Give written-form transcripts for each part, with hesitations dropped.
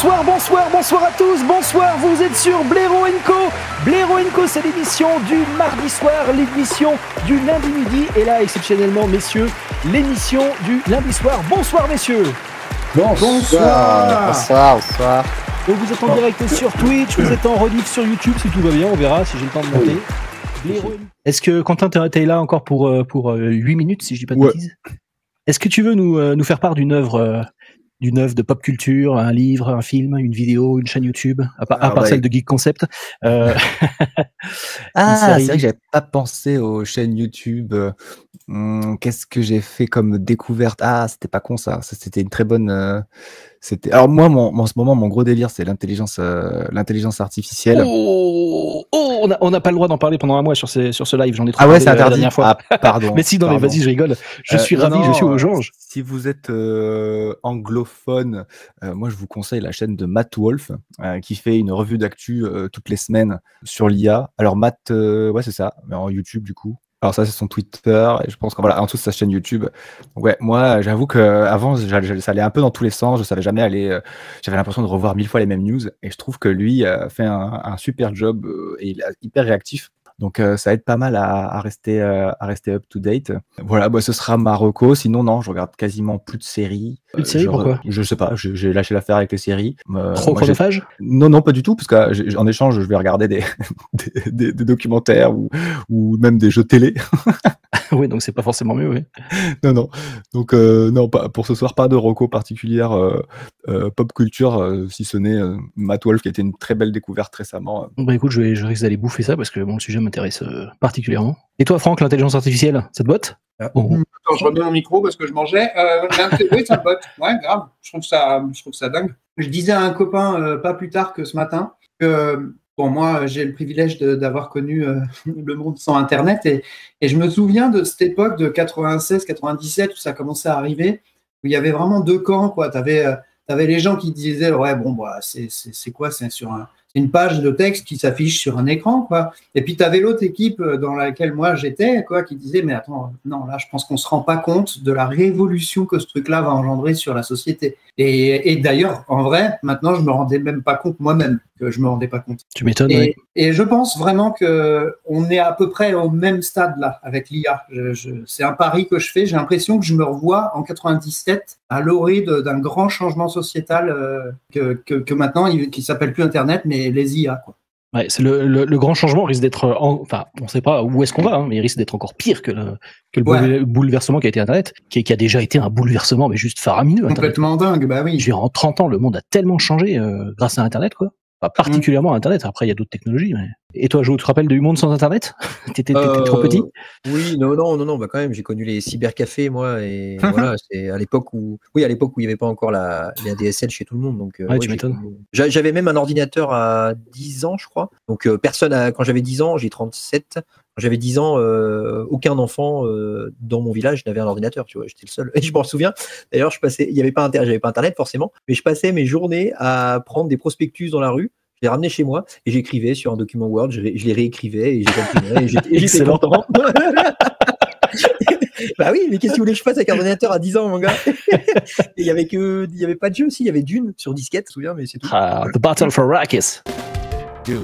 Bonsoir à tous, bonsoir, vous êtes sur Blaireau & Co. Blaireau & Co, c'est l'émission du mardi soir, l'émission du lundi midi, et là, exceptionnellement, messieurs, l'émission du lundi soir. Bonsoir, messieurs. Bonsoir. Donc vous êtes en direct sur Twitch, vous êtes en rediff sur YouTube, si tout va bien, on verra si j'ai le temps de monter. Est-ce que Quentin, t'es là encore pour 8 minutes, si je dis pas de bêtises? Est-ce que tu veux nous faire part d'une œuvre de pop culture, un livre, un film, une vidéo, une chaîne YouTube, à part celle de Geek Concept. C'est vrai que j'avais pas pensé aux chaînes YouTube. Qu'est-ce que j'ai fait comme découverte? C'était pas con ça. Ça c'était une très bonne. Alors moi, en ce moment, mon gros délire, c'est l'intelligence artificielle. On n'a pas le droit d'en parler pendant un mois sur ce live. J'en ai trop parlé c'est interdit. La dernière fois. Pardon. Mais si, vas-y, je rigole. Je suis ravi, je suis aux anges. Si vous êtes anglophone, moi je vous conseille la chaîne de Matt Wolf, qui fait une revue d'actu toutes les semaines sur l'IA. Alors Matt, c'est ça, mais en YouTube du coup. Alors ça c'est son Twitter et je pense en dessous de sa chaîne YouTube. Donc moi j'avoue que avant ça allait un peu dans tous les sens, je savais jamais aller. J'avais l'impression de revoir 1000 fois les mêmes news et je trouve que lui fait un super job et il est hyper réactif. Donc ça aide pas mal à rester up to date. Voilà, ce sera ma reco. Sinon non, je regarde quasiment plus de séries. Plus de séries, pourquoi? Je sais pas, j'ai lâché l'affaire avec les séries. Trop chronophage? Non, pas du tout, parce qu'en échange, je vais regarder des documentaires ou même des jeux télé. Oui, donc c'est pas forcément mieux, oui. Non. Donc non, pour ce soir, pas de reco particulière pop culture, si ce n'est Matt Wolf qui a été une très belle découverte récemment. Écoute, je risque d'aller bouffer ça parce que le sujet m'intéresse particulièrement. Et toi, Franck, l'intelligence artificielle, ça te botte? Attends, je remets mon micro parce que je mangeais. Oui, ça me botte. Ouais, grave. Je trouve ça dingue. Je disais à un copain pas plus tard que ce matin que moi, j'ai le privilège d'avoir connu le monde sans Internet et je me souviens de cette époque de 96-97 où ça commençait à arriver, où il y avait vraiment deux camps, quoi. T'avais les gens qui disaient c'est quoi, c'est une page de texte qui s'affiche sur un écran, quoi. Et puis, tu avais l'autre équipe dans laquelle moi j'étais, quoi, qui disait, mais attends, non, là, je pense qu'on se rend pas compte de la révolution que ce truc-là va engendrer sur la société. Et d'ailleurs, en vrai, maintenant, je me rendais même pas compte moi-même que je me rendais pas compte. Tu m'étonnes, oui. Et je pense vraiment que on est à peu près au même stade là avec l'IA. C'est un pari que je fais. J'ai l'impression que je me revois en 97 à l'orée d'un grand changement sociétal que maintenant qui s'appelle plus Internet, mais les IA, quoi. Ouais, c'est le grand changement risque d'être, enfin, on sait pas où est-ce qu'on va, mais il risque d'être encore pire que le bouleversement qui a été Internet, qui a déjà été un bouleversement, mais juste faramineux. Complètement dingue, bah oui. En 30 ans, le monde a tellement changé grâce à Internet, quoi. Enfin, particulièrement Internet. Après, il y a d'autres technologies. Mais... Et toi, Jo, tu te rappelles du monde sans Internet? T'étais trop petit? Oui, non, quand même, j'ai connu les cybercafés, moi, et voilà, c'est à l'époque où il n'y avait pas encore la ADSL chez tout le monde. Donc, tu m'étonnes. J'avais même un ordinateur à 10 ans, je crois. Donc, quand j'avais 10 ans, j'ai 37. Quand j'avais 10 ans, aucun enfant dans mon village n'avait un ordinateur, tu vois, j'étais le seul. Et je m'en souviens, d'ailleurs, j'avais pas Internet forcément, mais je passais mes journées à prendre des prospectus dans la rue. Je les ramenais chez moi et j'écrivais sur un document Word, je les réécrivais et j'imprimais et j'étais content. Bah oui, mais qu'est-ce que vous voulez que je fasse avec un ordinateur à 10 ans, mon gars? Et il y avait pas de jeu aussi, il y avait Dune sur disquette, je me souviens, mais c'est tout. The Battle for Arrakis. Dune,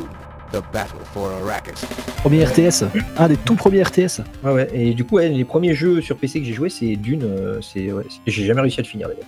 The Battle for Arrakis. Premier RTS, un des tout premiers RTS. Ouais, et du coup, les premiers jeux sur PC que j'ai joué, c'est Dune, j'ai jamais réussi à le finir d'ailleurs.